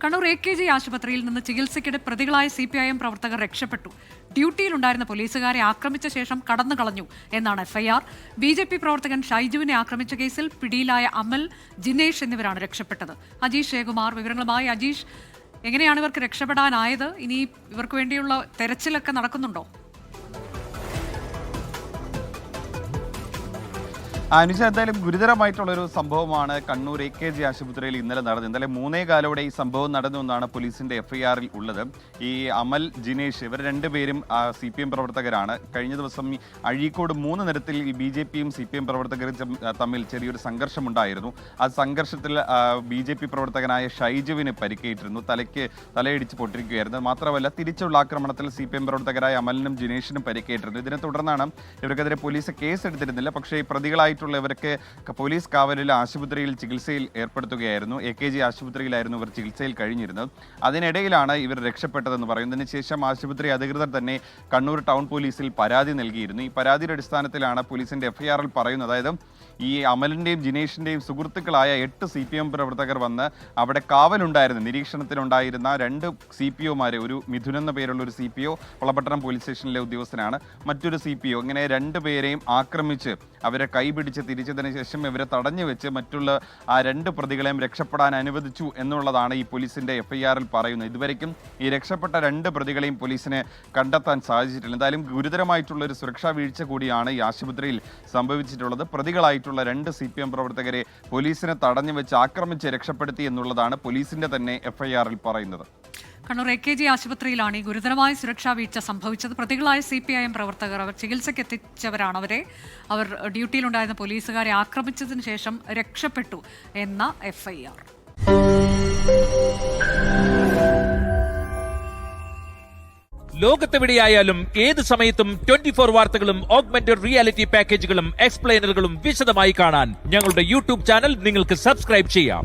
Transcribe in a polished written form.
Kannur AKG ആശുപത്രിയിൽ നിന്ന് ചികിത്സയ്ക്കിടെ പ്രതികളായ CPIM പ്രവർത്തകർ രക്ഷപ്പെട്ടു. ഡ്യൂട്ടിയിലുണ്ടായിരുന്ന പോലീസുകാരെ ആക്രമിച്ച ശേഷം കടന്നു കളഞ്ഞു എന്നാണ് FIR. BJP പ്രവർത്തകൻ ഷൈജുവിനെ ആക്രമിച്ച കേസിൽ പിടിയിലായ അമൽ, ജിനേഷ് എന്നിവരാണ് രക്ഷപ്പെട്ടത്. അജീഷ് ജയകുമാർ വിവരങ്ങളുമായി. അജീഷ്, എങ്ങനെയാണ് ഇവർക്ക് രക്ഷപ്പെടാനായത്? ഇനി ഇവർക്ക് വേണ്ടിയുള്ള തെരച്ചിലൊക്കെ നടക്കുന്നുണ്ടോ? അനുജ, എന്തായാലും ഗുരുതരമായിട്ടുള്ളൊരു സംഭവമാണ് കണ്ണൂർ AKG ആശുപത്രിയിൽ ഇന്നലെ നടന്നത്. ഇന്നലെ 3:15 ഈ സംഭവം നടന്നു എന്നാണ് പോലീസിന്റെ FIR-ൽ ഉള്ളത്. ഈ അമൽ, ജിനേഷ് ഇവർ രണ്ടുപേരും CPM പ്രവർത്തകരാണ്. കഴിഞ്ഞ ദിവസം അഴീക്കോട് 3 നിരത്തിൽ ഈ BJPയും CPM പ്രവർത്തകരും തമ്മിൽ ചെറിയൊരു സംഘർഷമുണ്ടായിരുന്നു. ആ സംഘർഷത്തിൽ BJP പ്രവർത്തകനായ ഷൈജുവിന് പരിക്കേറ്റിരുന്നു. തലയിടിച്ച് പൊട്ടിരിക്കുകയായിരുന്നു. മാത്രമല്ല, തിരിച്ചുള്ള ആക്രമണത്തിൽ CPM പ്രവർത്തകരായ അമലിനും ജിനേഷിനും പരിക്കേറ്റിരുന്നു. ഇതിനെ തുടർന്നാണ് ഇവർക്കെതിരെ പോലീസ് കേസെടുത്തിരുന്നില്ല. പക്ഷേ ഈ പ്രതികളായിട്ടുള്ളവർക്ക് പോലീസ് കാവലിൽ ആശുപത്രിയിൽ ചികിത്സയിൽ ഏർപ്പെടുത്തുകയായിരുന്നു. AKG ആശുപത്രിയിലായിരുന്നു ഇവർ ചികിത്സയിൽ കഴിഞ്ഞിരുന്നത്. അതിനിടയിലാണ് ഇവർ രക്ഷപ്പെട്ടതെന്ന് പറയുന്നതിന് ശേഷം ആശുപത്രി അധികൃതർ തന്നെ കണ്ണൂർ ടൗൺ പോലീസിൽ പരാതി നൽകിയിരുന്നു. ഈ പരാതിയുടെ അടിസ്ഥാനത്തിലാണ് പോലീസിന്റെ FIR-ൽ പറയുന്നത്. അതായത് ഈ അമലിന്റെയും ജിനേഷിന്റെയും സുഹൃത്തുക്കളായ 8 CPM പ്രവർത്തകർ വന്ന് അവിടെ കാവലുണ്ടായിരുന്നു. നിരീക്ഷണത്തിലുണ്ടായിരുന്ന 2 CPOമാരെ, ഒരു മിഥുൻ എന്ന പേരുള്ള ഒരു CPO വളപട്ടണം പോലീസ് സ്റ്റേഷനിലെ ഉദ്യോഗസ്ഥനാണ്, മറ്റൊരു CPO, ഇങ്ങനെ 2 പേരെയും ആക്രമിച്ച് അവരെ കൈപിടിച്ച് തിരിച്ചതിന് ശേഷം ഇവരെ തടഞ്ഞു വെച്ച് മറ്റുള്ള ആ 2 പ്രതികളെയും രക്ഷപ്പെടാൻ അനുവദിച്ചു എന്നുള്ളതാണ് ഈ പോലീസിന്റെ FIR-ൽ പറയുന്നത്. ഇതുവരെയ്ക്കും ഈ രക്ഷപ്പെട്ട 2 പ്രതികളെയും പോലീസിന് കണ്ടെത്താൻ സാധിച്ചിട്ടില്ല. എന്തായാലും ഗുരുതരമായിട്ടുള്ള ഒരു സുരക്ഷാ വീഴ്ച കൂടിയാണ് ഈ ആശുപത്രിയിൽ സംഭവിച്ചിട്ടുള്ളത്. പ്രതികളായിട്ടുള്ള 2 CPM പ്രവർത്തകരെ പോലീസിനെ തടഞ്ഞു വെച്ച് ആക്രമിച്ച് രക്ഷപ്പെടുത്തി എന്നുള്ളതാണ് പോലീസിന്റെ തന്നെ FIR-ൽ പറയുന്നത്. കണ്ണൂർ AKG ആശുപത്രിയിലാണ് ഈ ഗുരുതരമായ സുരക്ഷാ വീഴ്ച സംഭവിച്ചത്. പ്രതികളായ CPIM പ്രവർത്തകർ അവർ ചികിത്സയ്ക്ക് എത്തിച്ചവരാണ്. അവർ ഡ്യൂട്ടിയിലുണ്ടായിരുന്ന പോലീസുകാരെ ആക്രമിച്ചതിന് ശേഷം രക്ഷപ്പെട്ടു എന്ന FIR. ലോകത്തെവിടെയായാലും ഏത് സമയത്തും 24 വാർത്തകളും ഓഗ്മെന്റഡ് റിയാലിറ്റി പാക്കേജുകളും എക്സ്പ്ലെയിനറുകളും വിശദമായി കാണാൻ ഞങ്ങളുടെ YouTube ചാനൽ നിങ്ങൾക്ക് സബ്സ്ക്രൈബ് ചെയ്യാം.